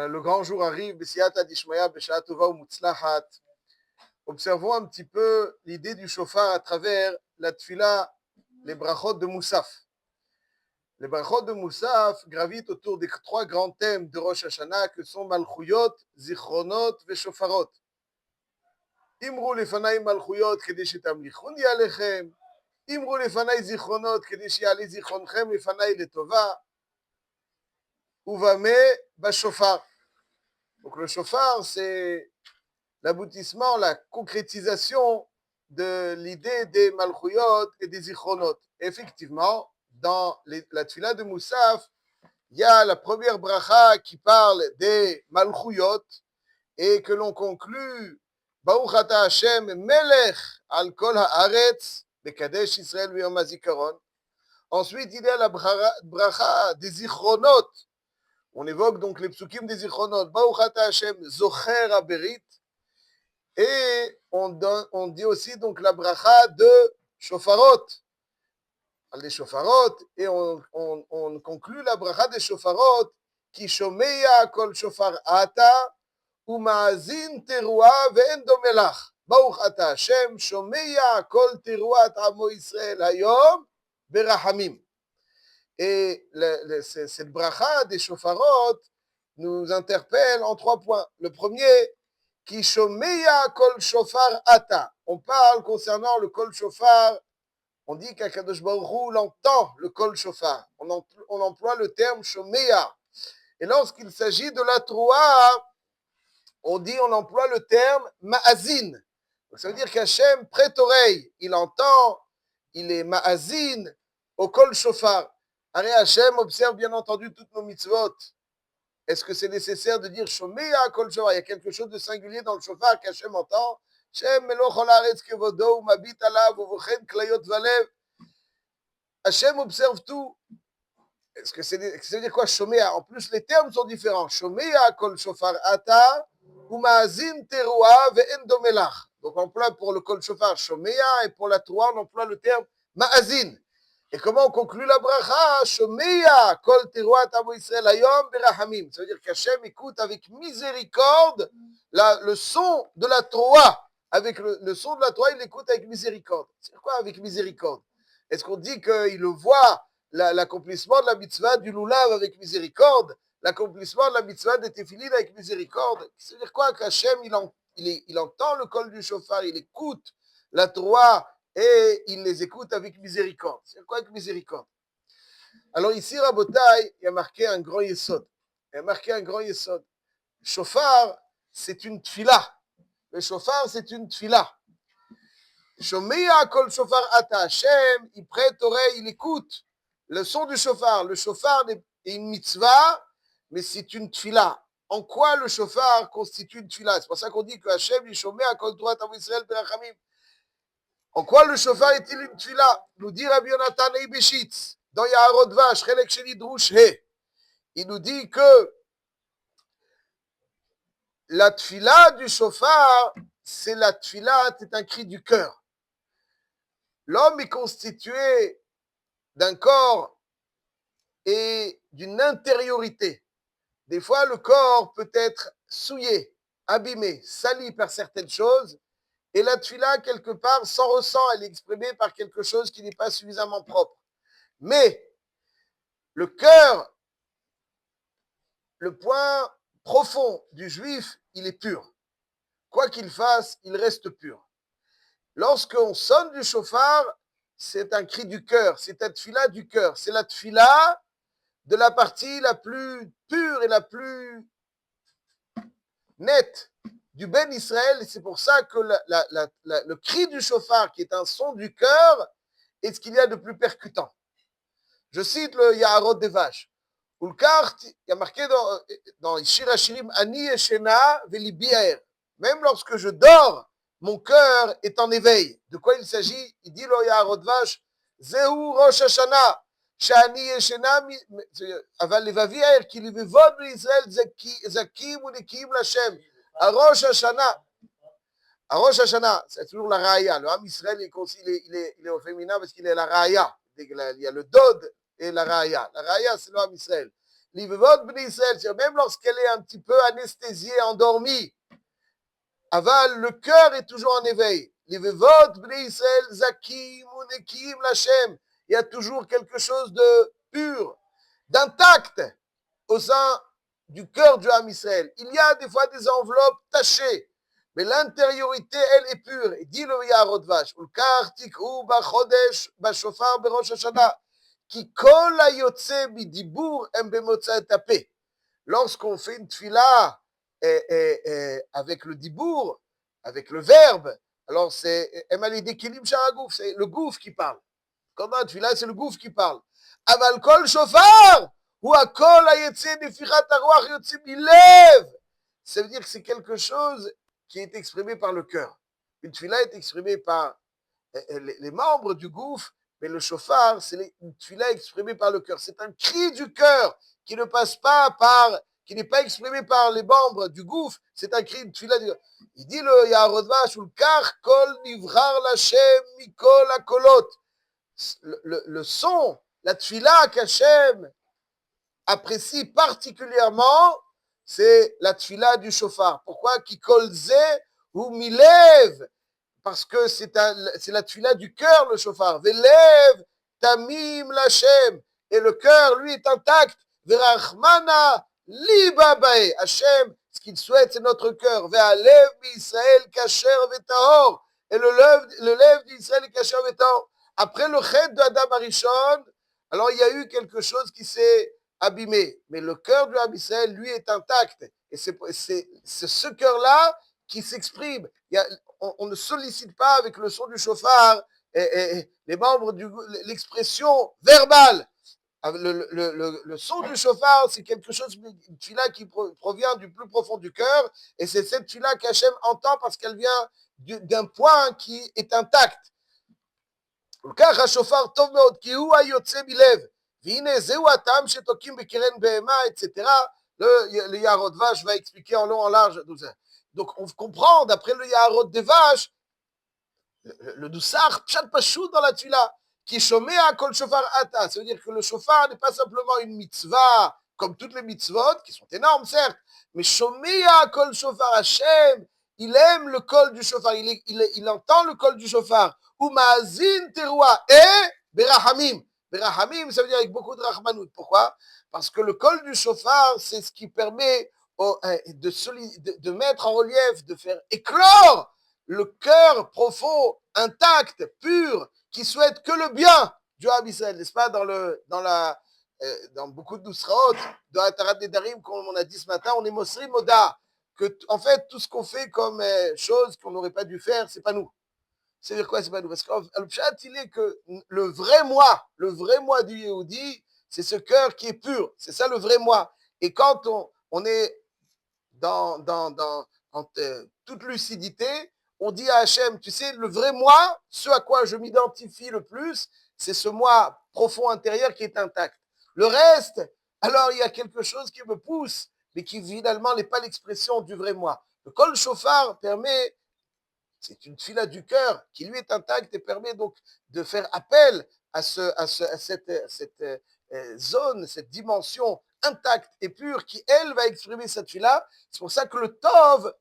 Le grand jour arrive, B'siyata d'Ishmaya, B'shaa Tova u'Mutzlachat. Observons un petit peu l'idée du shofar à travers la tfila, les brachot de Moussaf. Les brachot de Moussaf gravitent autour des trois grands thèmes de Rosh Hashanah que sont Malchuyot, Zichronot et Shofarot. Imru lefanai Malchuyot kedi shetamlichuni alechem. Imru lefanai Zichronot kedi she'ale zichronchem lefanai letova. Uvame bashofar. Donc le shofar, c'est l'aboutissement, la concrétisation de l'idée des Malchuyot et des Zichronot. Effectivement, dans la Tfila de Moussaf, il y a la première bracha qui parle des Malchuyot et que l'on conclut Baruch ata Hashem melech al kol haaretz bekadesh Israël v'yom hazikaron. Ensuite, il y a la bracha des Zichronot. On évoque donc les psukim des Zichronot. Baruch ata Hashem zocher haberit. Et on dit aussi donc la bracha de Shofarot. Les Shofarot. Et on conclut la bracha des Shofarot qui shomeya kol shofar ata umazin teruah ve'en domelach. Baruch ata Hashem shomeya kol teruat amo Israël hayom berahamim. Et cette bracha des Shofarot nous interpelle en 3 points. Le premier, Ki shomeya kol shofar ata. On parle concernant le kol shofar. On dit qu'Akadosh Baruch Hu l'entend, le kol shofar. On emploie le terme shomeya. Et lorsqu'il s'agit de la troua, on emploie le terme ma'azin. Donc ça veut dire qu'Hachem prête oreille. Il entend, il est ma'azin au kol shofar. Aré Hachem observe bien entendu toutes nos mitzvot. Est-ce que c'est nécessaire de dire Shomeya kol shofar? Il y a quelque chose de singulier dans le shofar qu'Hachem entend. Shem meloch haaretz kevodo umabit alav uvochen klayot valev. Hachem observe tout. Est-ce que ça veut dire quoi Shomeya? En plus, les termes sont différents. Shomeya kol shofar ata umazin teruah ve'en domelach. Donc on emploie pour le kol shofar Shomeya et pour la teruah on emploie le terme ma'azin. Et comment on conclut la bracha? Shomeya kol teruat amo Israël hayom berahamim. Ça veut dire qu'Hachem écoute avec miséricorde le son de la Troa. Avec le son de la Troa, il écoute avec miséricorde. C'est quoi avec miséricorde? Est-ce qu'on dit qu'il voit l'accomplissement de la mitzvah du lulav avec miséricorde, l'accomplissement de la mitzvah des téphilines avec miséricorde? Ça veut dire quoi? Qu'Hachem, il entend le col du shofar, il écoute la Troa, et il les écoute avec miséricorde. C'est quoi avec miséricorde? Alors ici, Rabotai, il y a marqué un grand yesod. Shofar, c'est une tfila. Le shofar, c'est une tfila. Shomeya kol shofar ata Hashem, il prête oreille, il écoute le son du shofar. Le shofar est une mitzvah, mais c'est une tfila. En quoi le shofar constitue une tfila? C'est pour ça qu'on dit que Hashem, il shomeya kol teruat amo Israël berachamim. En quoi le shofar est-il une tfila? Nous dit Rabbi Yonatan Eibeshitz, dans Yaharot Vash, Chelek Sheni Drush He. Il nous dit que la tfila du shofar, c'est la tfila, c'est un cri du cœur. L'homme est constitué d'un corps et d'une intériorité. Des fois, le corps peut être souillé, abîmé, sali par certaines choses. Et la tfila, quelque part, s'en ressent, elle est exprimée par quelque chose qui n'est pas suffisamment propre. Mais le cœur, le point profond du juif, il est pur. Quoi qu'il fasse, il reste pur. Lorsqu'on sonne du shofar, c'est un cri du cœur, c'est la tfila du cœur, c'est la tfila de la partie la plus pure et la plus nette du Ben Israël. C'est pour ça que le cri du shofar, qui est un son du cœur, est ce qu'il y a de plus percutant. Je cite le Yaharot des Vaches. Ulkar, il y a marqué dans Shir Hashirim, Ani Yeshena velibi yaer. Même lorsque je dors, mon cœur est en éveil. De quoi il s'agit? Il dit le Yaharot des Vaches, Zehu Rosh Hashanah, Shani Yeshena, Aval Levavi yaer, ki livivod Israël zakim ou nekim Lashem. À Rosh Hashanah, c'est toujours la Raya. Le Ham Israël, il est au féminin parce qu'il est la Raya. Il y a le Dod et la Raya. La Raya, c'est le Ham Israël. Livevot b'nei Israël, c'est-à-dire même lorsqu'elle est un petit peu anesthésiée, endormie, aval, le cœur est toujours en éveil. Livevot b'nei Israël, zakim ou nekim lachem. Il y a toujours quelque chose de pur, d'intact au sein du cœur du Ham Israël. Il y a des fois des enveloppes tachées, mais l'intériorité, elle est pure. Et dit le Yaharot Vash, Ulkar tikhu b'chodesh b'shofar b'rosh Hashanah, ki kol hayotze b'dibur em b'motzat hape. Lorsqu'on fait une tfila avec le dibour, avec le verbe, alors c'est Emalide Kilim Sharagouf, c'est le gouffre qui parle. Comme un tfila, c'est le gouffre qui parle. Aval kol shofar, ou à kol hayotze nefichat haruach yotze bilev. Ça veut dire que c'est quelque chose qui est exprimé par le cœur. Une tfila est exprimée par les membres du gouffre, mais le shofar, c'est une tfila exprimée par le cœur. C'est un cri du cœur qui ne passe pas par, qui n'est pas exprimé par les membres du gouffre, c'est un cri de tfila du cœur. Il dit le Yaharot Vash, Ulkar kol nivrar lachem mikol akolot. Le son, la tfila qu'Hachem apprécie particulièrement, c'est la tfila du shofar. Pourquoi? Ki kol ze ou milev. Parce que c'est la tfila du cœur, le shofar. Velev tamim lachem. Et le cœur, lui, est intact. Verachmana liba bae. Hachem, ce qu'il souhaite, c'est notre cœur. Ve'alev Israël kasher vetahor. Et le lèvre d'Israël est kasher vetahor. Après le chet de Adam Arishon, alors il y a eu quelque chose qui s'est abîmé. Mais le cœur du Ham Israël, lui, est intact. Et c'est ce cœur-là qui s'exprime. On ne sollicite pas avec le son du chauffard les membres l'expression verbale. Le son du chauffard, c'est quelque chose, une tfila qui provient du plus profond du cœur, et c'est cette tfila qu'Hachem entend parce qu'elle vient d'un point qui est intact. כך השופר טוב מאוד, כי הוא היוצא מלב, והנה זהו הטעם שתוקים בקרן בהמה, etc. Le Yaharot Vash va expliquer en long, en large tout ça. Donc on comprend, d'après le Yaharot des vaches, le doussard, pshat pashut dans la tfila, qui shomea kol shofar ata. Ça veut dire que le shofar n'est pas simplement une mitzvah, comme toutes les mitzvot, qui sont énormes, certes, mais shomea kol shofar Hashem, il aime le col du shofar, il entend le col du shofar. Ou ma'azin teroua, et berahamim. Berahamim, ça veut dire avec beaucoup de rahmanout. Pourquoi? Parce que le col du shofar, c'est ce qui permet de mettre en relief, de faire éclore le cœur profond, intact, pur, qui souhaite que le bien du Ham Israël, n'est-ce pas, dans beaucoup de douceraot, dans la Tarat Nedarim, comme on a dit ce matin, on est Mosri Moda, que en fait, tout ce qu'on fait comme chose qu'on n'aurait pas dû faire, c'est pas nous. C'est-à-dire quoi, c'est pas nous? Parce que le pshat, il est que le vrai moi du Yehudi, c'est ce cœur qui est pur. C'est ça le vrai moi. Et quand on est en toute lucidité, on dit à Hachem, tu sais, le vrai moi, ce à quoi je m'identifie le plus, c'est ce moi profond intérieur qui est intact. Le reste, alors il y a quelque chose qui me pousse, mais qui finalement n'est pas l'expression du vrai moi. Le kol shofar permet, c'est une fila du cœur qui lui est intacte et permet donc de faire appel à cette zone, cette dimension intacte et pure qui, elle, va exprimer cette fila. C'est pour ça que le Tov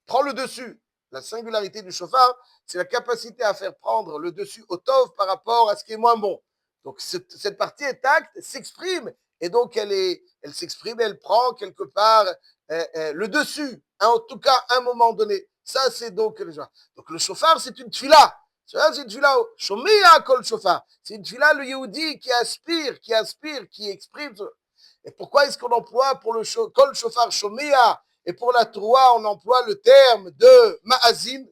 prend le dessus. La singularité du shofar, c'est la capacité à faire prendre le dessus au Tov par rapport à ce qui est moins bon. Donc cette partie intacte s'exprime et donc elle s'exprime, elle prend quelque part le dessus, hein, en tout cas à un moment donné. Ça, c'est donc le shofar. Donc le shofar, c'est une tfila. C'est une tfila, shomia kol shofar. C'est une tfila, le Yehudi qui aspire, qui exprime. Et pourquoi est-ce qu'on emploie pour le kol shofar shomia et pour la troua, on emploie le terme de ma'azin?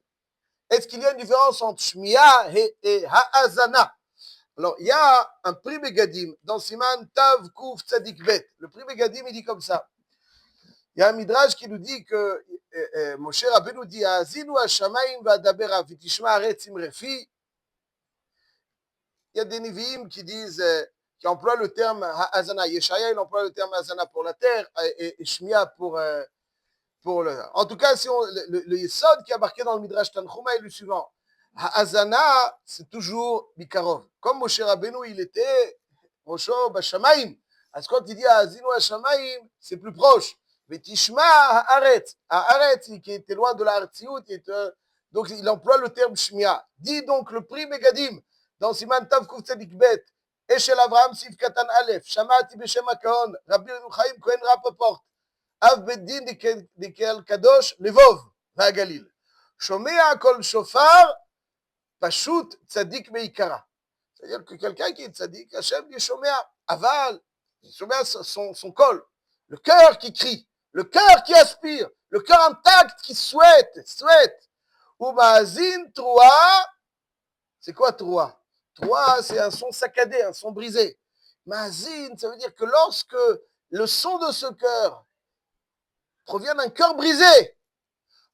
Est-ce qu'il y a une différence entre shmia et ha'azana? Alors, il y a un prix Begadim dans Siman Tav Kouf Tzadik Bet. Le prix Begadim, il dit comme ça. Il y a un midrash qui nous dit que Moshe Rabbeinu dit Azinu Hashamayim va'adaber v'tishma haaretz imrefi. Il y a des Nevi'im qui disent, qui emploient le terme Ha'azana. Yeshaya, il emploie le terme Hazana pour la terre et Shmia pour le. En tout cas, si le Yesod qui a marqué dans le midrash Tanchuma est le suivant. Ha'azana, c'est toujours Bikarov. Comme Moshe Rabbeinu, il était Moshe Bashamayim. אז quand il dit Azinu Hashamayim, c'est plus proche. Vetishma Haaretz. Haaretz, qui était loin de la Hartziout, donc il emploie le terme Shmia. Dit donc le prix Megadim dans Siman Tav Kuf Tzadik Bet, Eshel Avraham Sif Katan Aleph, Shamati Beshem HaKaon, Rabbi Chaim Kohen Rapaport, Av Beddin Dekel Kadosh, Levov, Vagalil. Shomea Kol Shofar, Pashut Tzadik Meikara. C'est-à-dire que quelqu'un qui est tzadik, Hachem dit Shomea, Aval, Shomea son col, le cœur qui crie, le cœur qui aspire, le cœur intact qui souhaite. Ou Maazin Troua, c'est quoi Troua? Troua, c'est un son saccadé, un son brisé. Maazin, ça veut dire que lorsque le son de ce cœur provient d'un cœur brisé,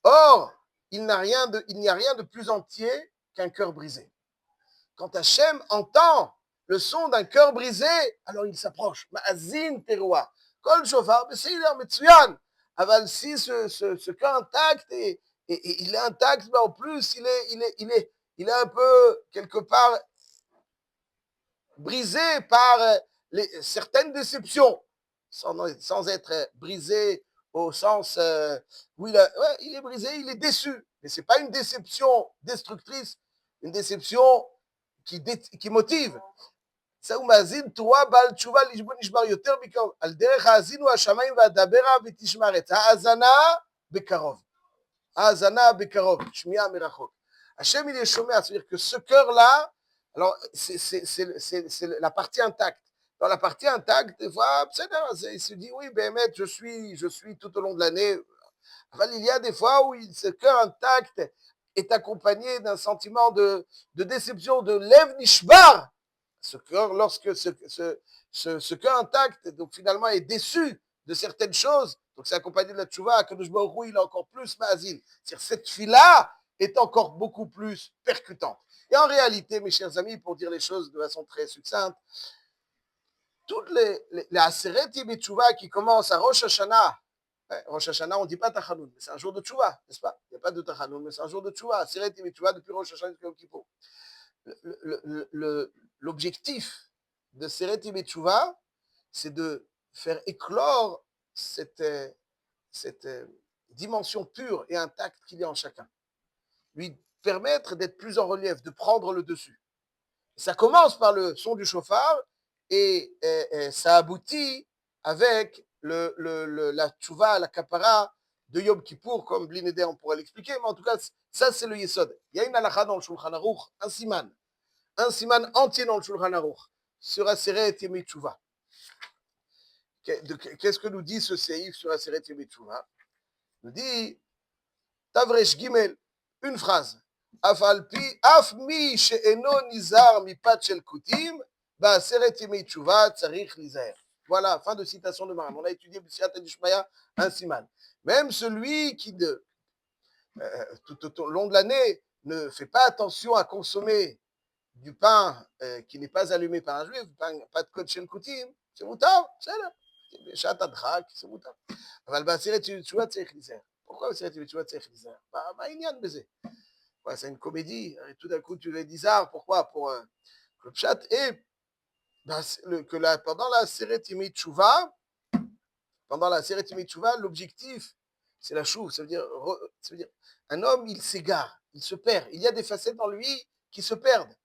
or, il n'y a rien de plus entier qu'un cœur brisé. Quand Hachem entend le son d'un cœur brisé, alors il s'approche. Ma'azin teroua. Kol shofar, beseider metsuyan. Aval si ce cœur intact et il est intact, mais en plus il est un peu quelque part brisé par certaines déceptions, sans être brisé au sens où il est brisé, il est déçu. Mais c'est pas une déception destructrice, une déception qui motive. זהו מאזין תרועה בעל תשובה נשבר יותר מקרוב. על דרך האזינו השמיים והדברה ותשמרת. האזנה בקרוב. האזנה בקרוב. שמיעה מרחוק. Hachem il est chômé, c'est-à-dire que ce cœur-là, alors c'est la partie intacte. Dans la partie intacte, des fois, il se dit, oui, ben, je suis tout au long de l'année. Enfin, il y a des fois où ce cœur intact est accompagné d'un sentiment de déception, de lev nishbar. Ce cœur, lorsque ce cœur intact, donc finalement, est déçu de certaines choses, donc c'est accompagné de la tchouva, que le il a encore plus ma'azin. C'est-à-dire cette fille-là est encore beaucoup plus percutante. Et en réalité, mes chers amis, pour dire les choses de façon très succincte, toutes les Aseret Yemei Tchouva qui commencent à Rosh Hashanah, Rosh Hashanah, on ne dit pas Tachanoun, mais c'est un jour de Tchouva, n'est-ce pas? Il n'y a pas de Tachanoun, mais c'est un jour de Tchouva. Aseret Yemei Tchouva depuis Rosh Hashanah jusqu'à Yom Kippour. L'objectif de Seret Yemei Tchouva, c'est de faire éclore cette dimension pure et intacte qu'il y a en chacun. Lui permettre d'être plus en relief, de prendre le dessus. Ça commence par le son du chauffard et ça aboutit avec la tchouva, la kapara de Yom Kippour, comme Blineder on pourrait l'expliquer, mais en tout cas, ça c'est le yesod. Il y a une halakha dans le Shulchan Aruch, un siman entier dans le Shulchan Aruch, sur Aseret Yemei Tchouva. Qu'est-ce que nous dit ce séif sur Aseret Yemei Tchouva? Il nous dit, Tavresh Gimel, une phrase. Af mi she'eno nizar mipat shel kutim, ba'aseret yemei tchouva tzarich lizaer. Voilà, fin de citation de Maram. On a étudié B'siyata d'Ishmaya, un siman. Même celui qui, tout au long de l'année, ne fait pas attention à consommer du pain qui n'est pas allumé par un juif, pas de kod shel kutim, c'est moutar, c'est là. Shat adrak, c'est moutar. אבל בעשרת ימי תשובה צריך להיזהר. Pourquoi בעשרת ימי תשובה צריך להיזהר? מה העניין בזה? Ouais, c'est une comédie, et tout d'un coup tu es bizarre, pourquoi? Pour le pshat, et pendant la Seret Yemei Tchouva, l'objectif, c'est la chouve, ça veut dire un homme, il s'égare, il se perd, il y a des facettes dans lui qui se perdent.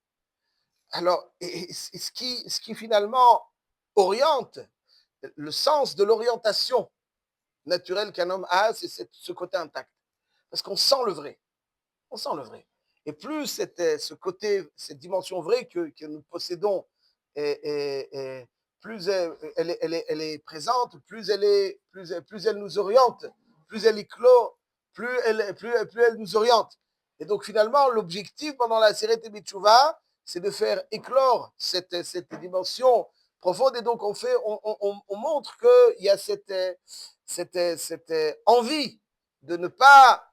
Alors, ce qui finalement oriente, le sens de l'orientation naturelle qu'un homme a, c'est ce côté intact. Parce qu'on sent le vrai. On sent le vrai. Et plus ce côté, cette dimension vraie que nous possédons, plus elle est présente, plus elle nous oriente, plus elle éclot, plus elle nous oriente. Et donc finalement, l'objectif pendant la Seret Yemei Tchouva, c'est de faire éclore cette dimension profonde. Et donc on montre qu'il y a cette envie de ne pas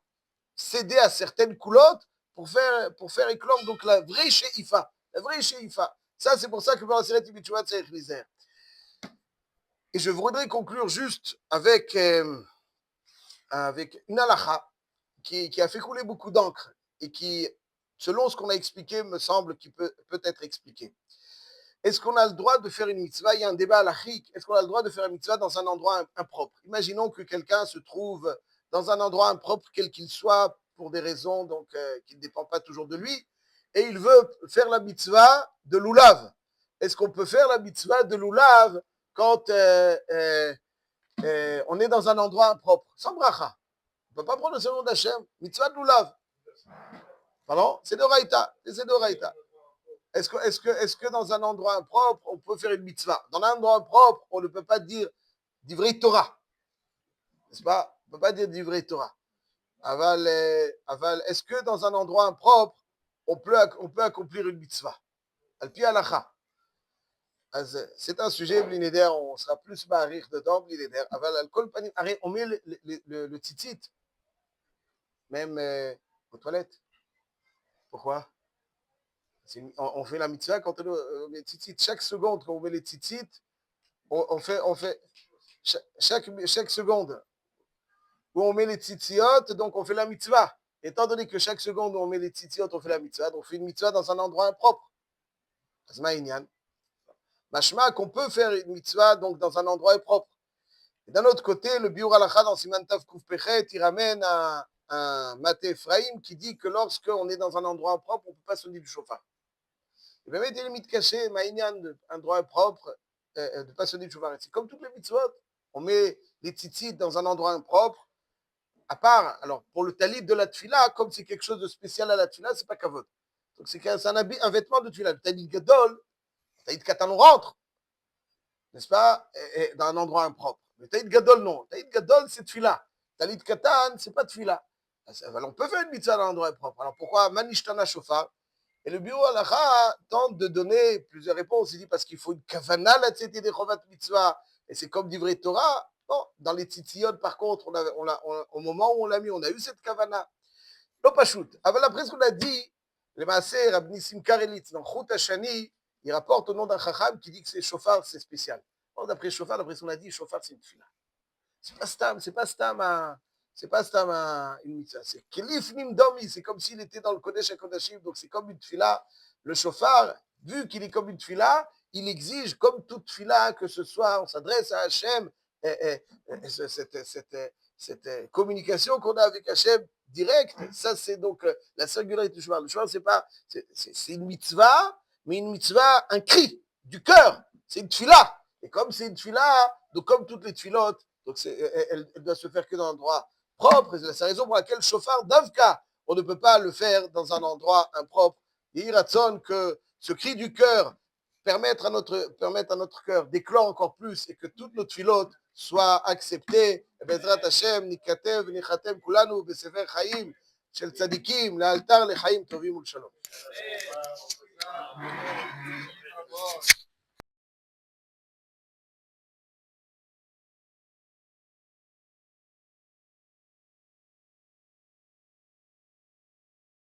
céder à certaines coulottes pour faire éclore donc la vraie she'ifa. La vraie she'ifa. Ça, c'est pour ça que pendant la Seret Yemei Tchouva, tzarich lizaer. Et je voudrais conclure juste avec une halakha qui a fait couler beaucoup d'encre et qui, selon ce qu'on a expliqué, me semble qu'il peut être expliqué. est-ce qu'on a le droit de faire une mitzvah? Il y a un débat halachique. Est-ce qu'on a le droit de faire une mitzvah dans un endroit impropre? Imaginons que quelqu'un se trouve dans un endroit impropre, quel qu'il soit, pour des raisons donc, qui ne dépendent pas toujours de lui, et il veut faire la mitzvah de l'oulav. Est-ce qu'on peut faire la mitzvah de l'oulav quand on est dans un endroit impropre? Sans bracha. On ne peut pas prononcer le nom d'Hachem. Mitzvah de l'oulav. Pardon? C'est d'Oraïta. C'est d'Oraïta. Est-ce que dans un endroit impropre, on peut faire une mitzvah? Dans un endroit impropre, on ne peut pas dire d'ivrei Torah. N'est-ce pas? On ne peut pas dire d'ivrei Torah. Aval, est-ce que dans un endroit impropre, on peut accomplir une mitzvah? Al-pi halacha. C'est un sujet, blinéder, on sera plus marrir dedans, blinéder. Aval, al-kol panim, on met le tzitzit, même aux toilettes. Pourquoi? On fait la mitzvah quand on met les tzitzit. Chaque seconde, quand on met les tzitzit, on fait chaque seconde où on met les tzitziot, donc on fait la mitzvah. Étant donné que chaque seconde où on met les tzitziot, on fait la mitzvah, donc on fait une mitzvah dans un endroit impropre. Mashma qu'on peut faire une mitzvah donc dans un endroit impropre. Et d'un autre côté, le Biur Halacha dans Siman Tav Kuf Pechet, il ramène un Maté Ephraim qui dit que lorsqu'on est dans un endroit impropre, on ne peut pas sonner du chauffard. Il va mettre des limites cachées, Maïnian, un endroit impropre, de ne pas sonner du chauffard. C'est comme toutes les mitzvot. On met les tzitzit dans un endroit impropre, à part, alors pour le talit de la tfila, comme c'est quelque chose de spécial à la tfila, c'est pas kavod. Donc c'est un habit, un vêtement de tfila. Le talit gadol, le talit katan, on rentre, n'est-ce pas, dans un endroit impropre. Le talit gadol, non. Le talit gadol, c'est tfila. Le talit katan, c'est pas tfila. Alors, on peut faire une mitzvah dans un endroit impropre. Alors pourquoi manishtana shofar? Et le bureau halacha tente de donner plusieurs réponses. Il dit parce qu'il faut une kavana la tzeti de chovat mitzvah. Et c'est comme d'ivrei Torah. Bon, dans les tzitziyot, par contre, au moment où on l'a mis, on a eu cette kavana. Non, pas shoot. Après ce qu'on a dit, le Maaser, Rabbi Nissim Karelitz, dans Chut Hashani, il rapporte au nom d'un chacham qui dit que c'est chauffard, c'est spécial. Bon, d'après chauffard, d'après ce qu'on a dit, chauffard, c'est une fila. C'est pas stam une mitzvah. C'est kelif nimdomi. C'est comme s'il était dans le Kodesh HaKodashim. Donc c'est comme une tfila. Le chauffard, vu qu'il est comme une tfila, il exige, comme toute tfila, que ce soit, on s'adresse à Hachem, cette communication qu'on a avec Hachem direct. Ça, c'est donc la singularité du chauffard. Le chauffard, c'est une mitzvah, mais une mitzvah, un cri du cœur. C'est une tfila. Et comme c'est une tfila, donc comme toutes les tfilotes, donc elle doit se faire que dans un endroit propre. C'est la raison pour laquelle le chauffard d'Avka, on ne peut pas le faire dans un endroit impropre. Et il ratsonne que ce cri du cœur permette à notre cœur d'éclore encore plus et que toutes nos tfilotes soient acceptées. Bezrat Hashem, nikatev, nichatem, kulanu, besefer chaim, shel tzadikim, lealtar lechaim tovim ulshalom.